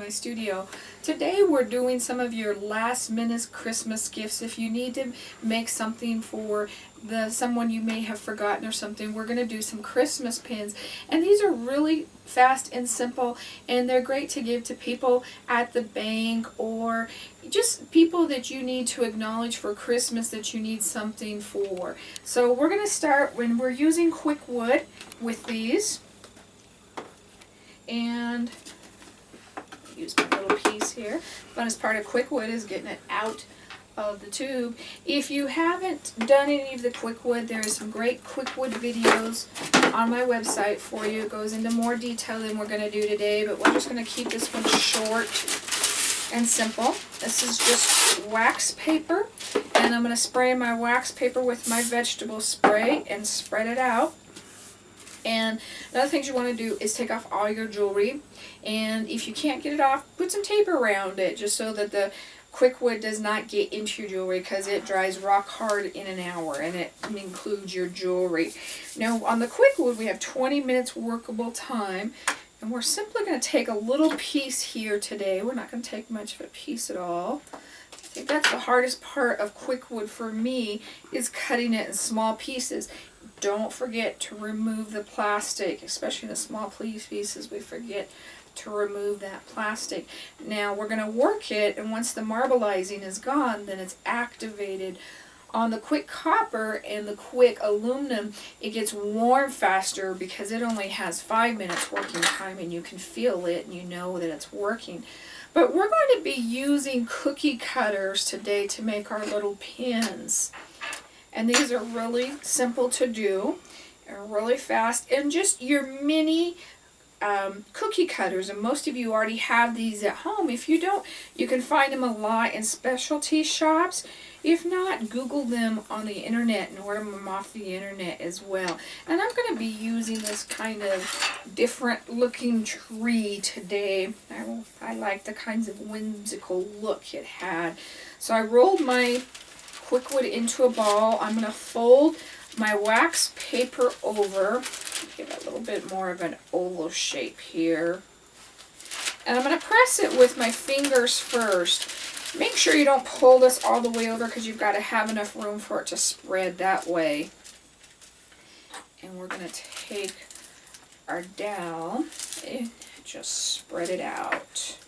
my studio. Today we're doing some of your last minute Christmas gifts. If you need to make something for someone you may have forgotten or something, we're going to do some Christmas pins. And these are really fast and simple, and they're great to give to people at the bank or just people that you need to acknowledge for Christmas that you need something for. So we're going to start when we're using Quikwood with these. And use my little piece here. Funnest part of Quikwood is getting it out of the tube. If you haven't done any of the Quikwood, there is some great Quikwood videos on my website for you. It goes into more detail than we're going to do today, but we're just going to keep this one short and simple. This is just wax paper, and I'm going to spray my wax paper with my vegetable spray and spread it out. And another thing you want to do is take off all your jewelry, and if you can't get it off, put some tape around it just so that the Quikwood does not get into your jewelry, because it dries rock hard in an hour, and it includes your jewelry. Now on the Quikwood we have 20 minutes workable time, and we're simply going to take a little piece here today. We're not going to take much of a piece at all. I think that's the hardest part of Quikwood for me, is cutting it in small pieces. Don't forget to remove the plastic, especially the small pieces. We forget to remove that plastic. Now we're going to work it, and once the marbleizing is gone, then it's activated. On the Quick Copper and the Quick Aluminum, it gets warm faster because it only has 5 minutes working time, and you can feel it and you know that it's working. But we're going to be using cookie cutters today to make our little pins. And these are really simple to do and really fast, and just your mini cookie cutters, and most of you already have these at home. If you don't, you can find them a lot in specialty shops. If not, Google them on the internet and order them off the internet as well. And I'm going to be using this kind of different looking tree today. I like the kinds of whimsical look it had. So I rolled my Quikwood into a ball. I'm going to fold my wax paper over, give it a little bit more of an oval shape here, and I'm going to press it with my fingers first. Make sure you don't pull this all the way over, because you've got to have enough room for it to spread that way. And we're going to take our dowel and just spread it out.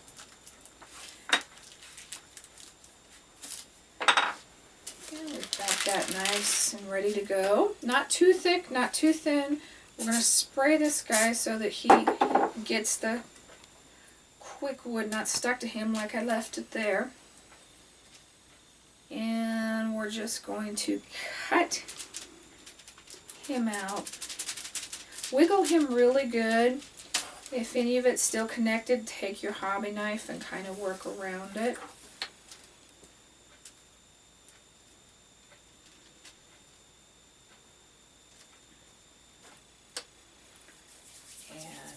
We've got that nice and ready to go. Not too thick, not too thin. We're going to spray this guy so that he gets the Quikwood not stuck to him like I left it there. And we're just going to cut him out. Wiggle him really good. If any of it's still connected, take your hobby knife and kind of work around it.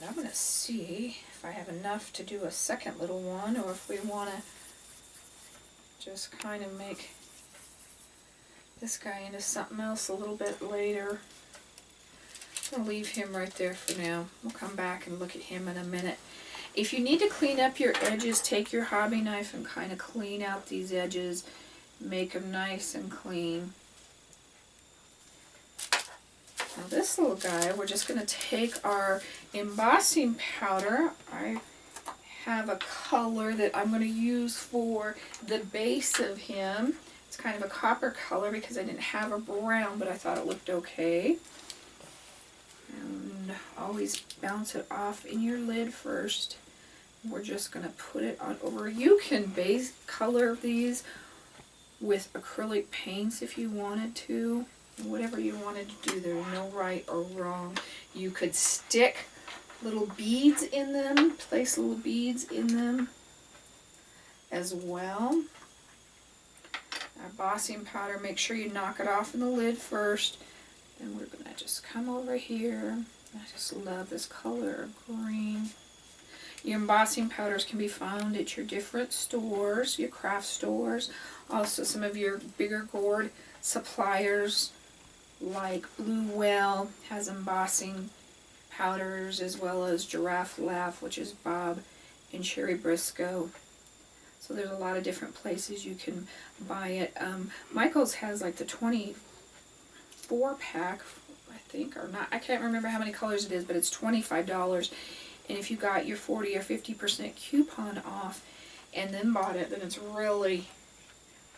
I'm going to see if I have enough to do a second little one, or if we want to just kind of make this guy into something else a little bit later. I'm going to leave him right there for now. We'll come back and look at him in a minute. If you need to clean up your edges, take your hobby knife and kind of clean out these edges. Make them nice and clean. Now this little guy, we're just going to take our embossing powder. I have a color that I'm going to use for the base of him. It's kind of a copper color because I didn't have a brown, but I thought it looked okay. And always bounce it off in your lid first. We're just going to put it on over. You can base color these with acrylic paints if you wanted to. Whatever you wanted to do, there's no right or wrong. You could stick little beads in them, place little beads in them as well. Our embossing powder, make sure you knock it off in the lid first. Then we're going to just come over here. I just love this color of green. Your embossing powders can be found at your different stores, your craft stores, also some of your bigger gourd suppliers like Blue Whale has embossing powders, as well as Giraffe Laugh, which is Bob in Cherry Briscoe. So there's a lot of different places you can buy it. Michael's has like the 24-pack, I think, or not. I can't remember how many colors it is, but it's $25. And if you got your 40 or 50% coupon off and then bought it, then it's really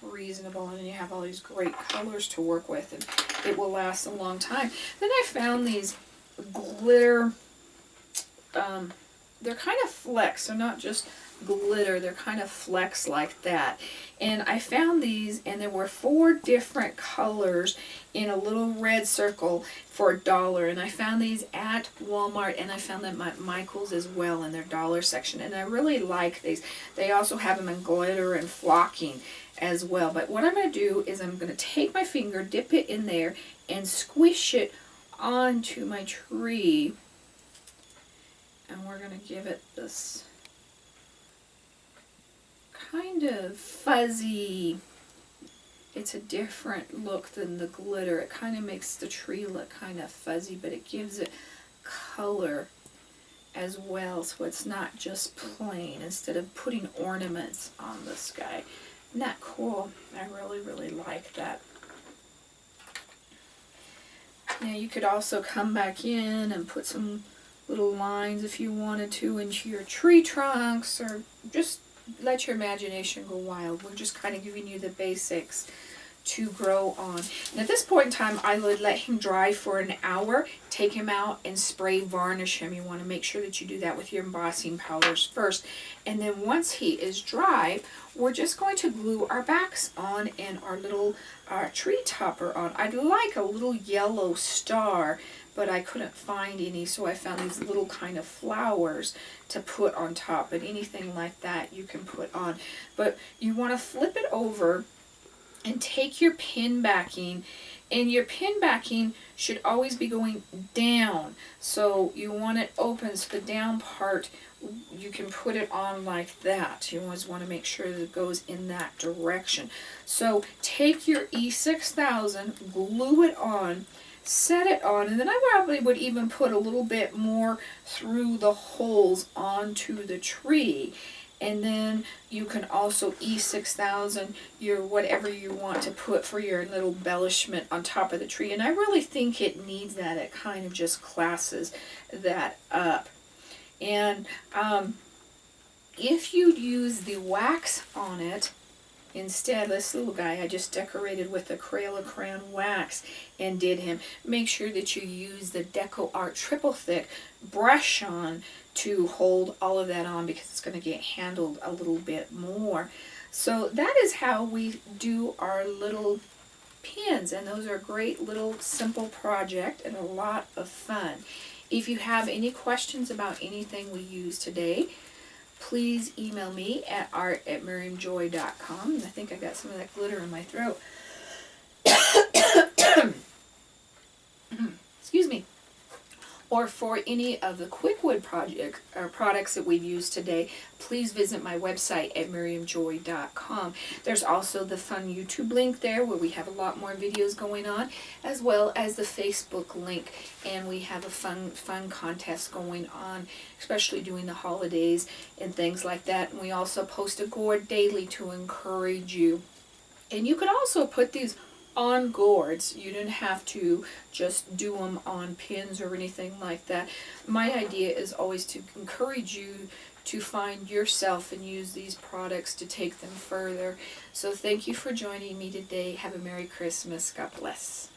reasonable, and then you have all these great colors to work with, and it will last a long time. Then I found these glitter, they're kind of flecks, they're not just glitter, they're kind of flecks like that. And I found these, and there were 4 different colors in a little red circle for $1. And I found these at Walmart, and I found them at Michael's as well in their dollar section. And I really like these. They also have them in glitter and flocking as well. But what I'm going to do is I'm going to take my finger, dip it in there, and squish it onto my tree. And we're going to give it this kind of fuzzy, it's a different look than the glitter. It kind of makes the tree look kind of fuzzy, but it gives it color as well, so it's not just plain, instead of putting ornaments on the sky. Isn't that cool? I really, really like that. Now you could also come back in and put some little lines if you wanted to into your tree trunks, or just let your imagination go wild. We're just kind of giving you the basics to grow on. And at this point in time, I would let him dry for an hour, take him out and spray varnish him. You want to make sure that you do that with your embossing powders first. And then once he is dry, we're just going to glue our backs on and our little tree topper on. I'd like a little yellow star, but I couldn't find any, so I found these little kind of flowers to put on top. But anything like that you can put on. But you want to flip it over and take your pin backing, and your pin backing should always be going down. So you want it open, so the down part, you can put it on like that. You always want to make sure that it goes in that direction. So take your E6000, glue it on, set it on, and then I probably would even put a little bit more through the holes onto the tree. And then you can also E6000 your whatever you want to put for your little embellishment on top of the tree. And I really think it needs that. It kind of just classes that up. And if you use the wax on it, instead, this little guy I just decorated with the Crayola Crayon wax and did him. Make sure that you use the Deco Art Triple Thick brush on to hold all of that on, because it's going to get handled a little bit more. So that is how we do our little pins, and those are a great little simple project and a lot of fun. If you have any questions about anything we use today, please email me at art@miriamjoy.com. I think I got some of that glitter in my throat. Excuse me. Or for any of the Quikwood products that we've used today, please visit my website at miriamjoy.com. There's also the fun YouTube link there where we have a lot more videos going on, as well as the Facebook link. And we have a fun contest going on, especially during the holidays and things like that. And we also post a gourd daily to encourage you. And you could also put these on gourds. You didn't have to just do them on pins or anything like that. My idea is always to encourage you to find yourself and use these products to take them further. So thank you for joining me today. Have a Merry Christmas. God bless.